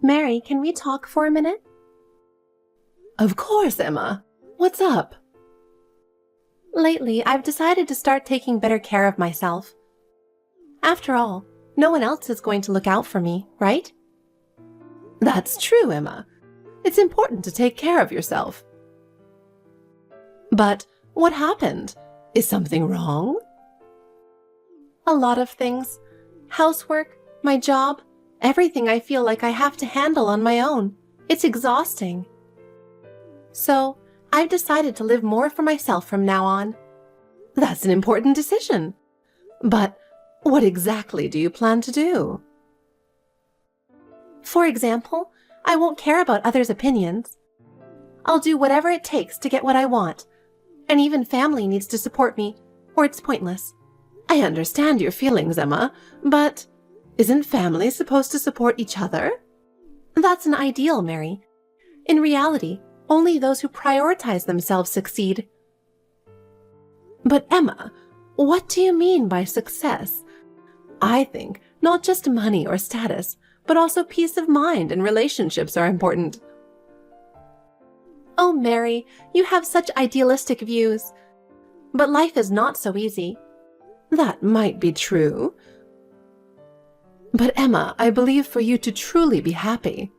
Mary, can we talk for a minute? Of course, Emma. What's up? Lately, I've decided to start taking better care of myself. After all, no one else is going to look out for me, right? That's true, Emma. It's important to take care of yourself. But what happened? Is something wrong? A lot of things. Housework, my job, everything I feel like I have to handle on my own. It's exhausting. So, I've decided to live more for myself from now on. That's an important decision. But what exactly do you plan to do? For example, I won't care about others' opinions. I'll do whatever it takes to get what I want. And even family needs to support me, or it's pointless. I understand your feelings, Emma, but isn't family supposed to support each other? That's an ideal, Mary. In reality, only those who prioritize themselves succeed. But Emma, what do you mean by success? I think not just money or status, but also peace of mind and relationships are important. Oh, Mary, you have such idealistic views. But life is not so easy. That might be true. But Emma, I believe for you to truly be happy,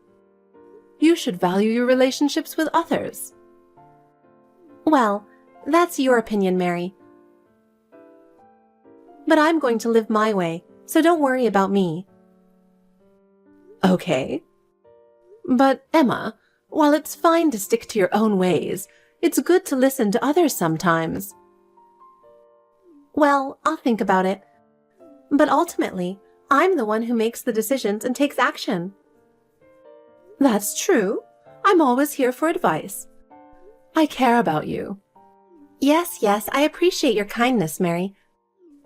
you should value your relationships with others. Well, that's your opinion, Mary. But I'm going to live my way, so don't worry about me. Okay. But Emma, while it's fine to stick to your own ways, it's good to listen to others sometimes. Well, I'll think about it. But ultimately, I'm the one who makes the decisions and takes action. That's true. I'm always here for advice. I care about you. Yes, I appreciate your kindness, Mary.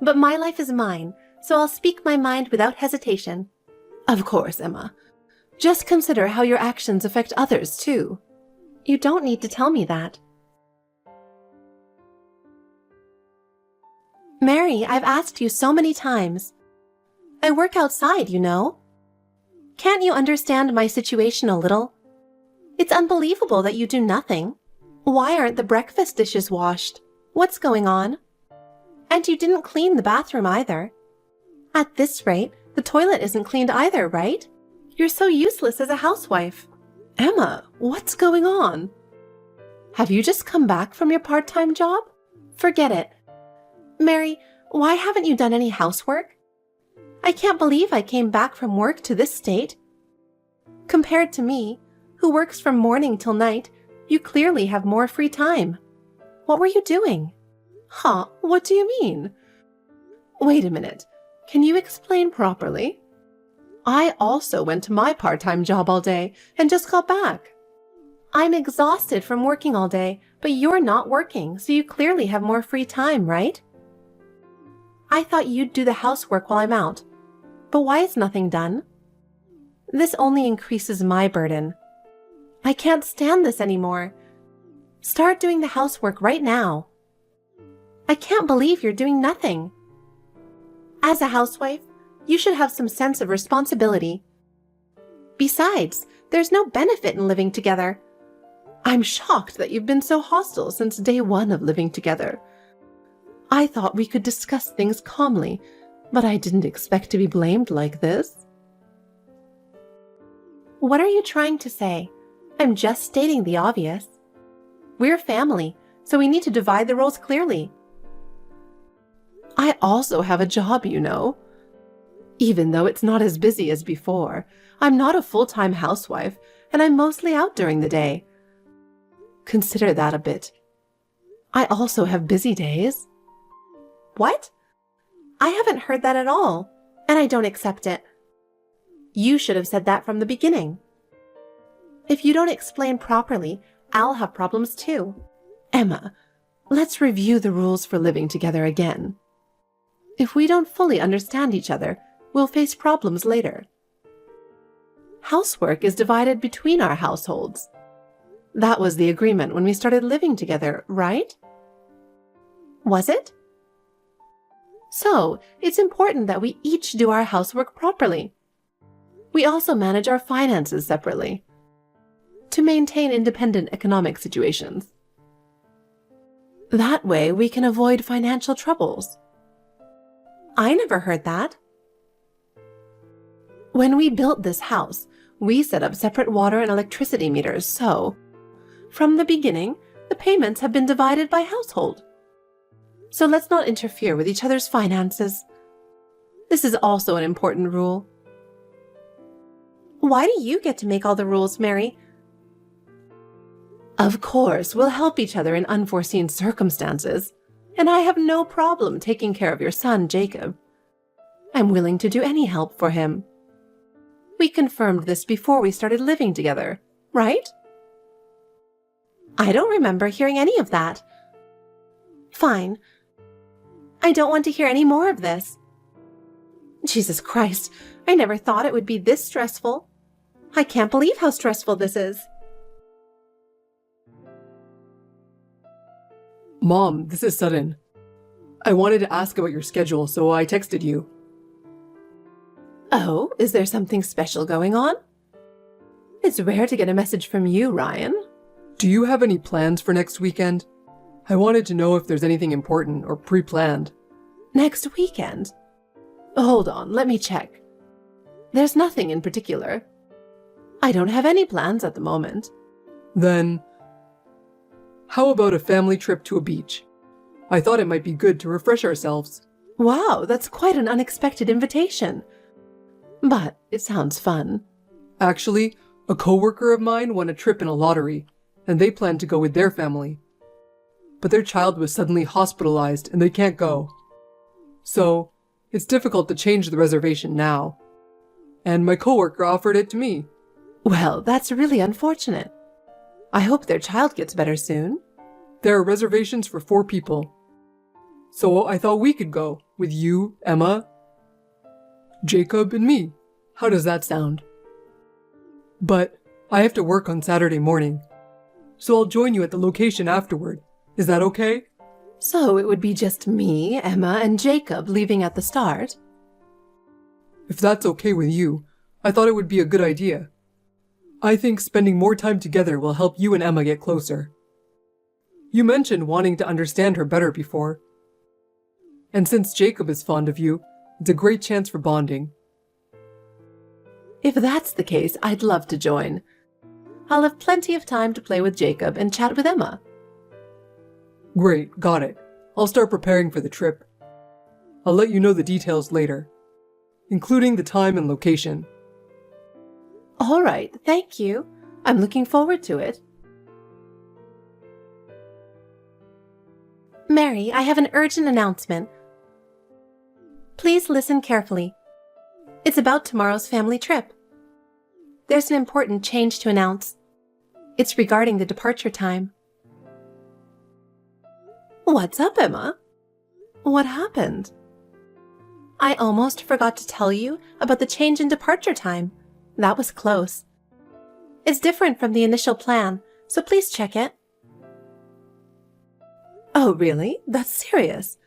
But my life is mine, so I'll speak my mind without hesitation. Of course, Emma. Just consider how your actions affect others, too. You don't need to tell me that. Mary, I've asked you so many times. I work outside, you know. Can't you understand my situation a little? It's unbelievable that you do nothing. Why aren't the breakfast dishes washed? What's going on? And you didn't clean the bathroom either. At this rate, the toilet isn't cleaned either, right? You're so useless as a housewife. Emma, what's going on? Have you just come back from your part-time job? Forget it. Mary, why haven't you done any housework? I can't believe I came back from work to this state. Compared to me, who works from morning till night, you clearly have more free time. What were you doing? Huh? What do you mean? Wait a minute. Can you explain properly? I also went to my part-time job all day and just got back. I'm exhausted from working all day, but you're not working, so you clearly have more free time, right? I thought you'd do the housework while I'm out. But why is nothing done? This only increases my burden. I can't stand this anymore. Start doing the housework right now. I can't believe you're doing nothing. As a housewife, you should have some sense of responsibility. Besides, there's no benefit in living together. I'm shocked that you've been so hostile since day one of living together. I thought we could discuss things calmly, but I didn't expect to be blamed like this. What are you trying to say? I'm just stating the obvious. We're family, so we need to divide the roles clearly. I also have a job, you know. Even though it's not as busy as before, I'm not a full-time housewife, and I'm mostly out during the day. Consider that a bit. I also have busy days. What? I haven't heard that at all, and I don't accept it. You should have said that from the beginning. If you don't explain properly, I'll have problems too. Emma, let's review the rules for living together again. If we don't fully understand each other, we'll face problems later. Housework is divided between our households. That was the agreement when we started living together, right? Was it? So, it's important that we each do our housework properly. We also manage our finances separately to maintain independent economic situations. That way, we can avoid financial troubles. I never heard that. When we built this house, we set up separate water and electricity meters, so from the beginning, the payments have been divided by household. So let's not interfere with each other's finances. This is also an important rule. Why do you get to make all the rules, Mary? Of course, we'll help each other in unforeseen circumstances, and I have no problem taking care of your son, Jacob. I'm willing to do any help for him. We confirmed this before we started living together, right? I don't remember hearing any of that. Fine. I don't want to hear any more of this. Jesus Christ, I never thought it would be this stressful. I can't believe how stressful this is. Mom, this is sudden. I wanted to ask about your schedule, so I texted you. Oh, is there something special going on? It's rare to get a message from you, Ryan. Do you have any plans for next weekend? I wanted to know if there's anything important or pre-planned. Next weekend? Hold on, let me check. There's nothing in particular. I don't have any plans at the moment. Then, how about a family trip to a beach? I thought it might be good to refresh ourselves. Wow, that's quite an unexpected invitation. But it sounds fun. Actually, a coworker of mine won a trip in a lottery, and they plan to go with their family. But their child was suddenly hospitalized and they can't go. So, it's difficult to change the reservation now. And my coworker offered it to me. Well, that's really unfortunate. I hope their child gets better soon. There are reservations for 4 people. So I thought we could go, with you, Emma, Jacob, and me. How does that sound? But I have to work on Saturday morning, so I'll join you at the location afterward. Is that okay? So it would be just me, Emma, and Jacob leaving at the start? If that's okay with you, I thought it would be a good idea. I think spending more time together will help you and Emma get closer. You mentioned wanting to understand her better before. And since Jacob is fond of you, it's a great chance for bonding. If that's the case, I'd love to join. I'll have plenty of time to play with Jacob and chat with Emma. Great, got it. I'll start preparing for the trip. I'll let you know the details later, including the time and location. All right, thank you. I'm looking forward to it. Mary, I have an urgent announcement. Please listen carefully. It's about tomorrow's family trip. There's an important change to announce. It's regarding the departure time. What's up, Emma? What happened? I almost forgot to tell you about the change in departure time. That was close. It's different from the initial plan, so please check it. Oh, really? That's serious.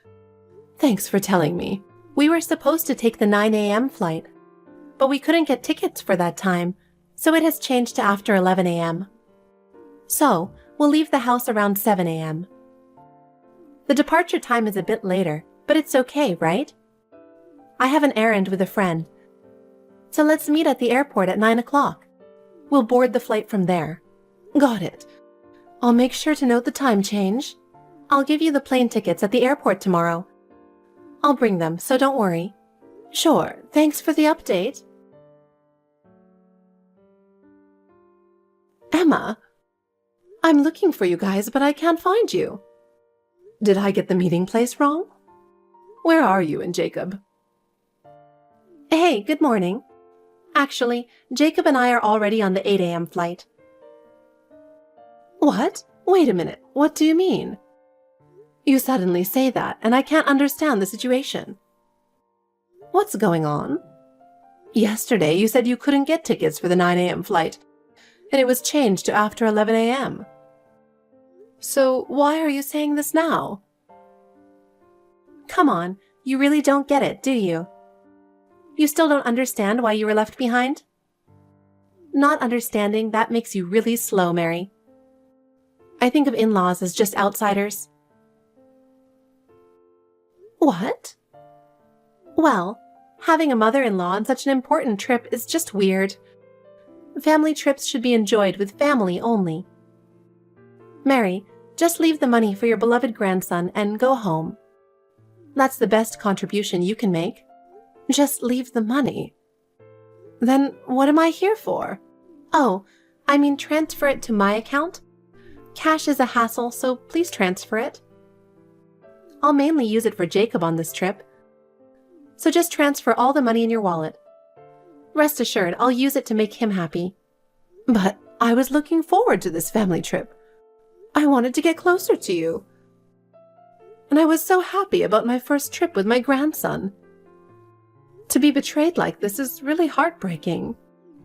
Thanks for telling me. We were supposed to take the 9 a.m. flight, but we couldn't get tickets for that time, so it has changed to after 11 a.m. So, we'll leave the house around 7 a.m. The departure time is a bit later, but it's okay, right? I have an errand with a friend, so let's meet at the airport at 9 o'clock. We'll board the flight from there. Got it. I'll make sure to note the time change. I'll give you the plane tickets at the airport tomorrow. I'll bring them, so don't worry. Sure, thanks for the update. Emma, I'm looking for you guys, but I can't find you. Did I get the meeting place wrong? Where are you and Jacob? Hey, good morning. Actually, Jacob and I are already on the 8 a.m. flight. What? Wait a minute, what do you mean? You suddenly say that, and I can't understand the situation. What's going on? Yesterday, you said you couldn't get tickets for the 9 a.m. flight, and it was changed to after 11 a.m. So why are you saying this now? Come on, you really don't get it, do you? You still don't understand why you were left behind? Not understanding that makes you really slow, Mary. I think of in-laws as just outsiders. What? Well, having a mother-in-law on such an important trip is just weird. Family trips should be enjoyed with family only. Mary, just leave the money for your beloved grandson and go home. That's the best contribution you can make. Just leave the money. Then what am I here for? Oh, I mean transfer it to my account. Cash is a hassle, so please transfer it. I'll mainly use it for Jacob on this trip. So just transfer all the money in your wallet. Rest assured, I'll use it to make him happy. But I was looking forward to this family trip. I wanted to get closer to you. And I was so happy about my first trip with my grandson. To be betrayed like this is really heartbreaking.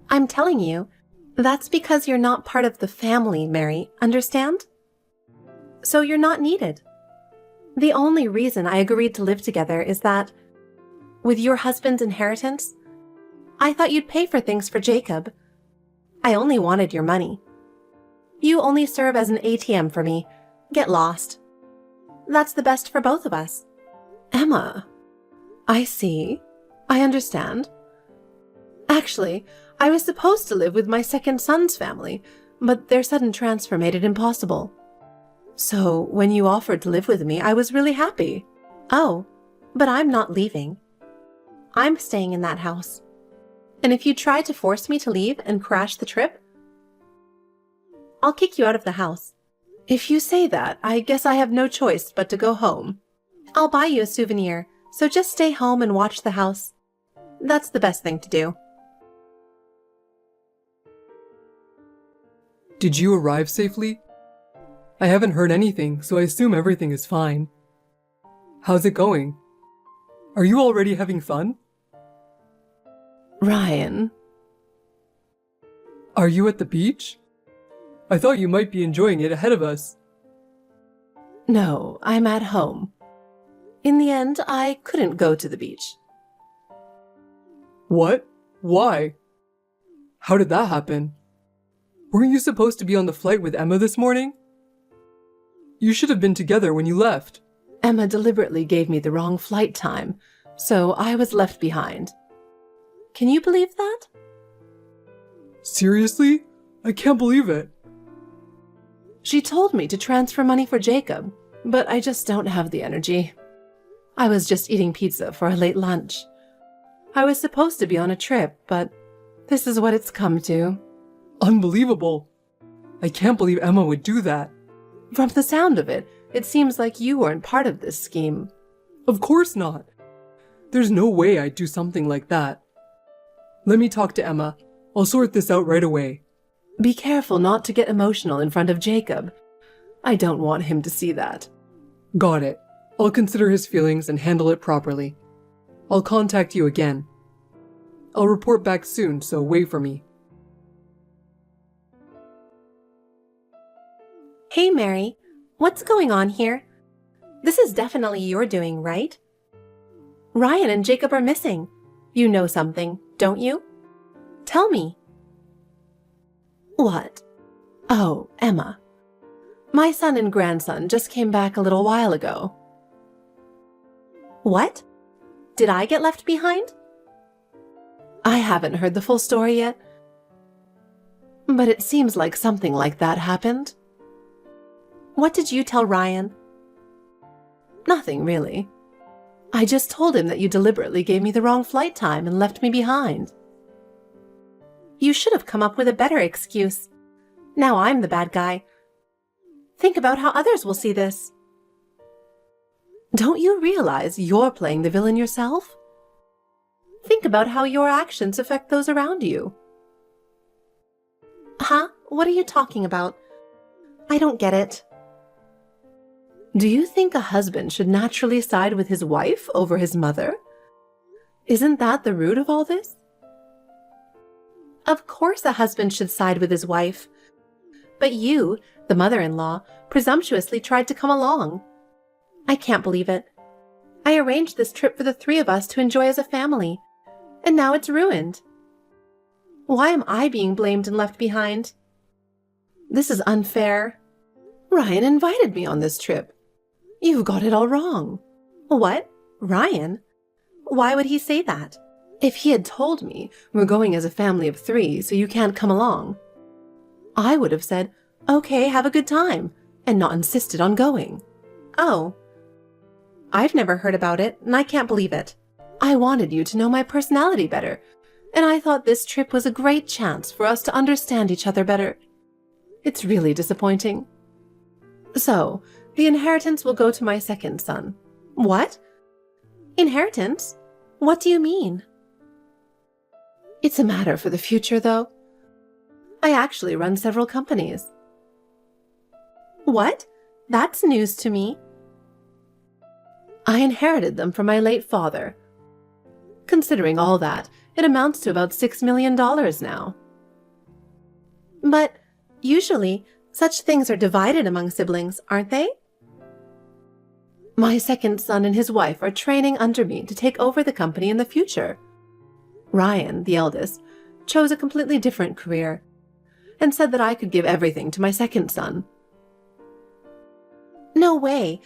I'm telling you, that's because you're not part of the family, Mary, understand? So you're not needed. The only reason I agreed to live together is that, with your husband's inheritance, I thought you'd pay for things for Jacob. I only wanted your money. You only serve as an ATM for me. Get lost. That's the best for both of us. Emma, I see. I understand. Actually, I was supposed to live with my second son's family, but their sudden transfer made it impossible. So when you offered to live with me, I was really happy. Oh, but I'm not leaving. I'm staying in that house. And if you try to force me to leave and crash the trip, I'll kick you out of the house. If you say that, I guess I have no choice but to go home. I'll buy you a souvenir, so just stay home and watch the house. That's the best thing to do. Did you arrive safely? I haven't heard anything, so I assume everything is fine. How's it going? Are you already having fun? Ryan. Are you at the beach? I thought you might be enjoying it ahead of us. No, I'm at home. In the end, I couldn't go to the beach. What? Why? How did that happen? Weren't you supposed to be on the flight with Emma this morning? You should have been together when you left. Emma deliberately gave me the wrong flight time, so I was left behind. Can you believe that? Seriously? I can't believe it. She told me to transfer money for Jacob, but I just don't have the energy. I was just eating pizza for a late lunch. I was supposed to be on a trip, but this is what it's come to. Unbelievable. I can't believe Emma would do that. From the sound of it, it seems like you weren't part of this scheme. Of course not. There's no way I'd do something like that. Let me talk to Emma. I'll sort this out right away. Be careful not to get emotional in front of Jacob. I don't want him to see that. Got it. I'll consider his feelings and handle it properly. I'll contact you again. I'll report back soon, so wait for me. Hey, Mary. What's going on here? This is definitely your doing, right? Ryan and Jacob are missing. You know something, don't you? Tell me. What? Oh, Emma. My son and grandson just came back a little while ago. What? Did I get left behind? I haven't heard the full story yet, but it seems like something like that happened. What did you tell Ryan? Nothing, really. I just told him that you deliberately gave me the wrong flight time and left me behind. You should have come up with a better excuse. Now I'm the bad guy. Think about how others will see this. Don't you realize you're playing the villain yourself? Think about how your actions affect those around you. Huh? What are you talking about? I don't get it. Do you think a husband should naturally side with his wife over his mother? Isn't that the root of all this? Of course a husband should side with his wife. But you, the mother-in-law, presumptuously tried to come along. I can't believe it. I arranged this trip for the three of us to enjoy as a family, and now it's ruined. Why am I being blamed and left behind? This is unfair. Ryan invited me on this trip. You've got it all wrong. What? Ryan? Why would he say that? If he had told me we're going as a family of 3, so you can't come along, I would have said, okay, have a good time, and not insisted on going. Oh. I've never heard about it, and I can't believe it. I wanted you to know my personality better, and I thought this trip was a great chance for us to understand each other better. It's really disappointing. So, the inheritance will go to my second son. What? Inheritance? What do you mean? It's a matter for the future, though. I actually run several companies. What? That's news to me. I inherited them from my late father. Considering all that, it amounts to about $6 million now. But usually, such things are divided among siblings, aren't they? My second son and his wife are training under me to take over the company in the future. Ryan, the eldest, chose a completely different career and said that I could give everything to my second son. No way.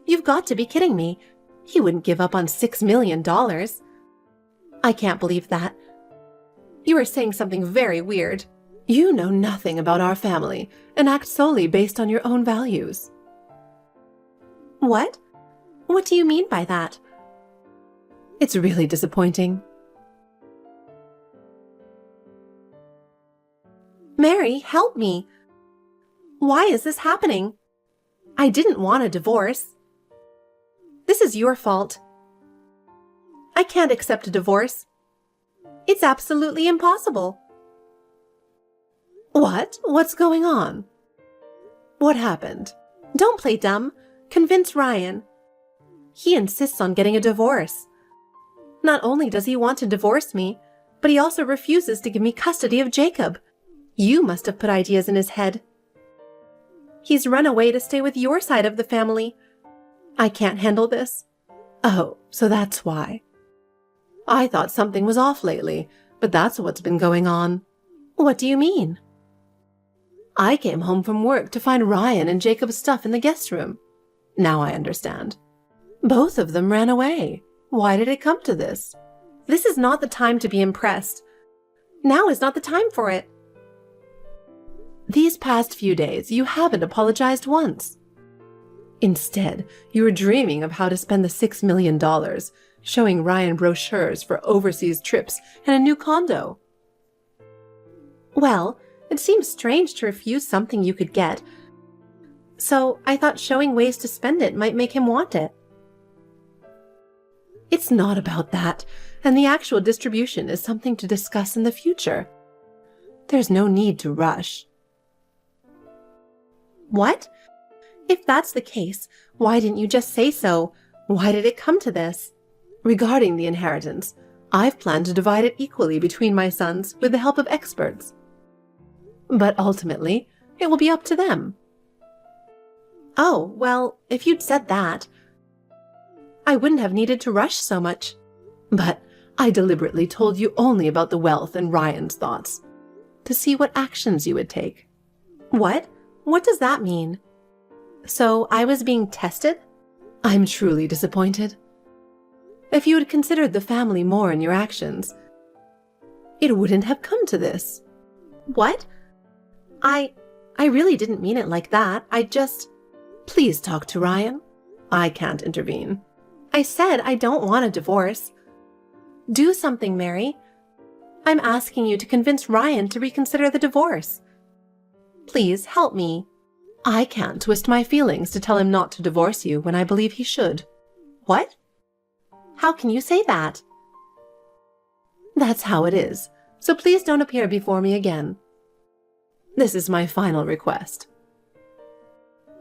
You've got to be kidding me. He wouldn't give up on $6 million. I can't believe that. You are saying something very weird. You know nothing about our family and act solely based on your own values. What? What do you mean by that? It's really disappointing. Mary, help me. Why is this happening? I didn't want a divorce. This is your fault. I can't accept a divorce. It's absolutely impossible. What? What's going on? What happened? Don't play dumb. Convince Ryan. He insists on getting a divorce. Not only does he want to divorce me, but he also refuses to give me custody of Jacob. You must have put ideas in his head. He's run away to stay with your side of the family. I can't handle this. Oh, so that's why. I thought something was off lately, but that's what's been going on. What do you mean? I came home from work to find Ryan and Jacob's stuff in the guest room. Now I understand. Both of them ran away. Why did it come to this? This is not the time to be impressed. Now is not the time for it. These past few days, you haven't apologized once. Instead, you were dreaming of how to spend the $6 million, showing Ryan brochures for overseas trips and a new condo. Well, it seems strange to refuse something you could get. So I thought showing ways to spend it might make him want it. It's not about that, and the actual distribution is something to discuss in the future. There's no need to rush. What? If that's the case, why didn't you just say so? Why did it come to this? Regarding the inheritance, I've planned to divide it equally between my sons with the help of experts. But ultimately, it will be up to them. Oh, well, if you'd said that, I wouldn't have needed to rush so much. But I deliberately told you only about the wealth and Ryan's thoughts, to see what actions you would take. What? What does that mean? So I was being tested? I'm truly disappointed. If you had considered the family more in your actions, it wouldn't have come to this. What? I really didn't mean it like that. I just... Please talk to Ryan. I can't intervene. I said I don't want a divorce. Do something, Mary. I'm asking you to convince Ryan to reconsider the divorce. Please help me. I can't twist my feelings to tell him not to divorce you when I believe he should. What? How can you say that? That's how it is, so please don't appear before me again. This is my final request.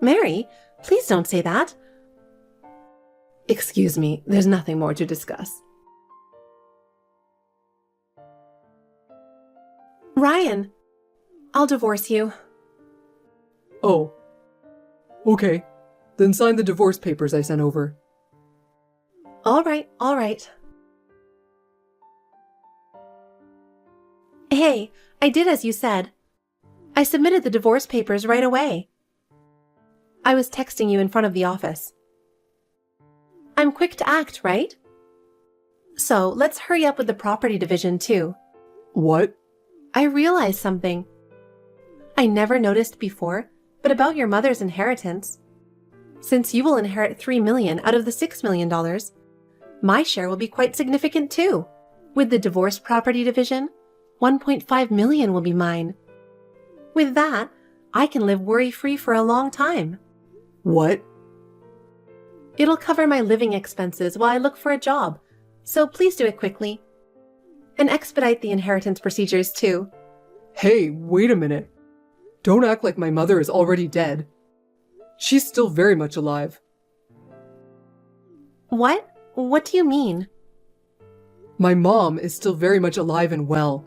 Mary, please don't say that. Excuse me, there's nothing more to discuss. Ryan, I'll divorce you. Oh. Okay. Then sign the divorce papers I sent over. All right, all right. Hey, I did as you said. I submitted the divorce papers right away. I was texting you in front of the office. I'm quick to act, right? So let's hurry up with the property division too. What? I realized something I never noticed before, but about your mother's inheritance. Since you will inherit $3 million out of the $6 million, my share will be quite significant too. With the divorce property division, $1.5 million will be mine. With that, I can live worry-free for a long time. What? It'll cover my living expenses while I look for a job, so please do it quickly. And expedite the inheritance procedures too. Hey, wait a minute. Don't act like my mother is already dead. She's still very much alive. What? What do you mean? My mom is still very much alive and well.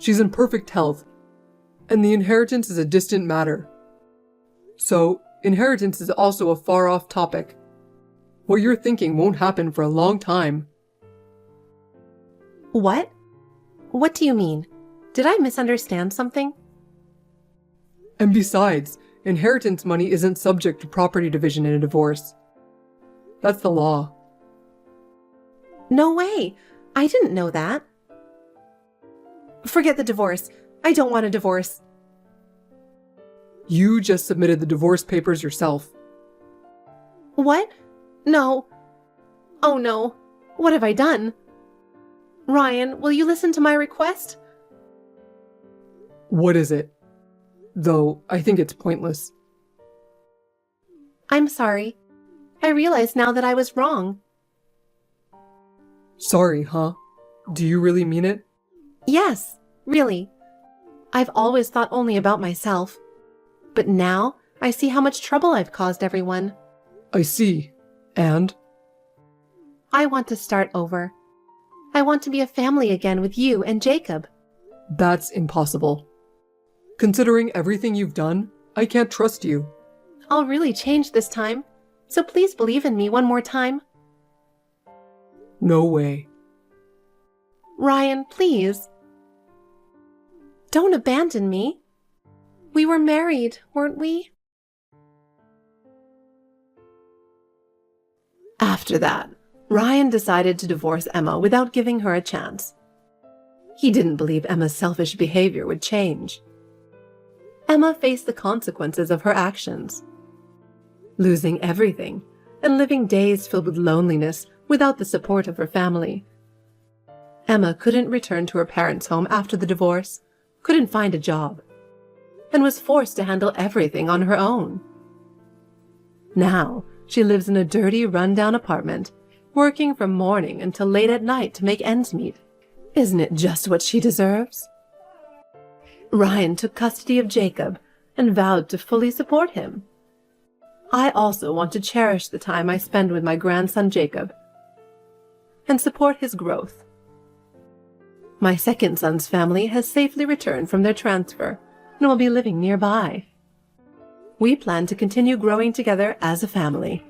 She's in perfect health, and the inheritance is a distant matter. So, inheritance is also a far-off topic. What you're thinking won't happen for a long time. What? What do you mean? Did I misunderstand something? And besides, inheritance money isn't subject to property division in a divorce. That's the law. No way! I didn't know that. Forget the divorce. I don't want a divorce. You just submitted the divorce papers yourself. What? No. Oh no. What have I done? Ryan, will you listen to my request? What is it? Though, I think it's pointless. I'm sorry. I realize now that I was wrong. Sorry, huh? Do you really mean it? Yes, really. I've always thought only about myself. But now, I see how much trouble I've caused everyone. I see. And? I want to start over. I want to be a family again with you and Jacob. That's impossible. Considering everything you've done, I can't trust you. I'll really change this time, so please believe in me one more time. No way. Ryan, please. Don't abandon me. We were married, weren't we? After that, Ryan decided to divorce Emma without giving her a chance. He didn't believe Emma's selfish behavior would change. Emma faced the consequences of her actions. Losing everything and living days filled with loneliness without the support of her family. Emma couldn't return to her parents' home after the divorce, couldn't find a job, and was forced to handle everything on her own. Now, she lives in a dirty, run-down apartment, working from morning until late at night to make ends meet. Isn't it just what she deserves? Ryan took custody of Jacob and vowed to fully support him. I also want to cherish the time I spend with my grandson Jacob and support his growth. My second son's family has safely returned from their transfer and will be living nearby. We plan to continue growing together as a family.